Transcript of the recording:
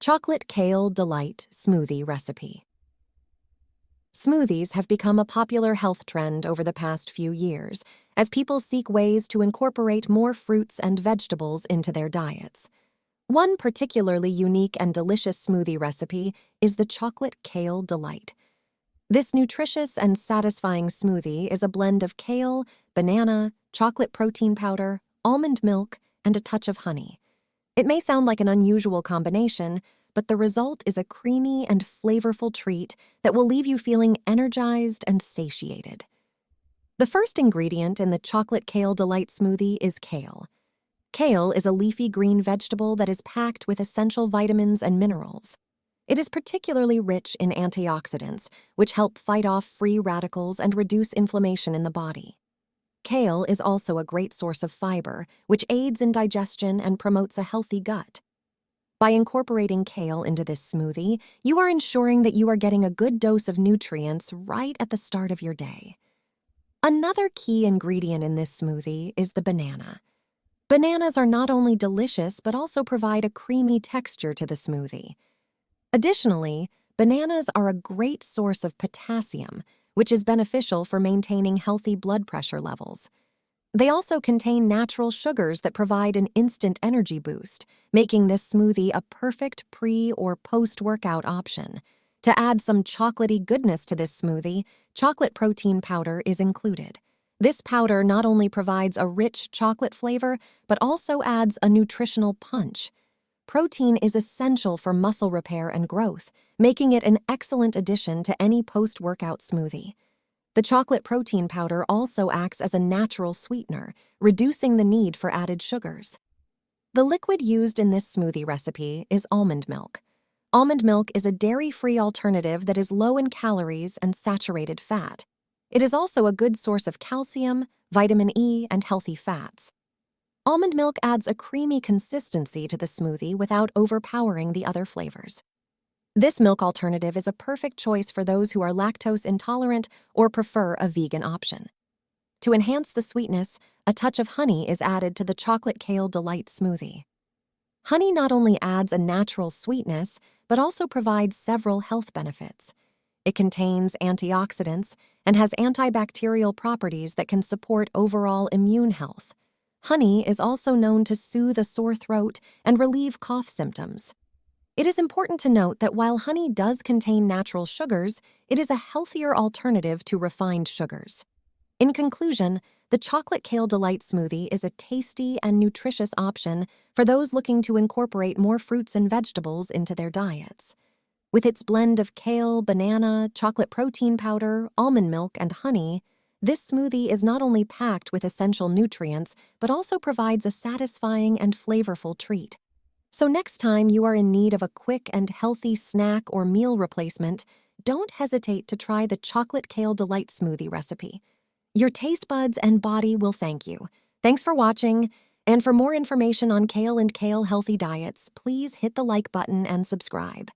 Chocolate Kale Delight Smoothie Recipe. Smoothies have become a popular health trend over the past few years as people seek ways to incorporate more fruits and vegetables into their diets. One particularly unique and delicious smoothie recipe is the Chocolate Kale Delight. This nutritious and satisfying smoothie is a blend of kale, banana, chocolate protein powder, almond milk, and a touch of honey. It may sound like an unusual combination, but the result is a creamy and flavorful treat that will leave you feeling energized and satiated. The first ingredient in the Chocolate Kale Delight smoothie is kale. Kale is a leafy green vegetable that is packed with essential vitamins and minerals. It is particularly rich in antioxidants, which help fight off free radicals and reduce inflammation in the body. Kale is also a great source of fiber, which aids in digestion and promotes a healthy gut. By incorporating kale into this smoothie, you are ensuring that you are getting a good dose of nutrients right at the start of your day. Another key ingredient in this smoothie is the banana. Bananas are not only delicious but also provide a creamy texture to the smoothie. Additionally, bananas are a great source of potassium, which is beneficial for maintaining healthy blood pressure levels. They also contain natural sugars that provide an instant energy boost, making this smoothie a perfect pre- or post-workout option. To add some chocolatey goodness to this smoothie, chocolate protein powder is included. This powder not only provides a rich chocolate flavor, but also adds a nutritional punch. Protein is essential for muscle repair and growth, making it an excellent addition to any post-workout smoothie. The chocolate protein powder also acts as a natural sweetener, reducing the need for added sugars. The liquid used in this smoothie recipe is almond milk. Almond milk is a dairy-free alternative that is low in calories and saturated fat. It is also a good source of calcium, vitamin E, and healthy fats. Almond milk adds a creamy consistency to the smoothie without overpowering the other flavors. This milk alternative is a perfect choice for those who are lactose intolerant or prefer a vegan option. To enhance the sweetness, a touch of honey is added to the Chocolate Kale Delight smoothie. Honey not only adds a natural sweetness, but also provides several health benefits. It contains antioxidants and has antibacterial properties that can support overall immune health. Honey is also known to soothe a sore throat and relieve cough symptoms. It is important to note that while honey does contain natural sugars, it is a healthier alternative to refined sugars. In conclusion, the Chocolate Kale Delight smoothie is a tasty and nutritious option for those looking to incorporate more fruits and vegetables into their diets. With its blend of kale, banana, chocolate protein powder, almond milk, and honey, this smoothie is not only packed with essential nutrients, but also provides a satisfying and flavorful treat. So next time you are in need of a quick and healthy snack or meal replacement, don't hesitate to try the Chocolate Kale Delight smoothie recipe. Your taste buds and body will thank you. Thanks for watching, and for more information on kale and kale healthy diets, please hit the like button and subscribe.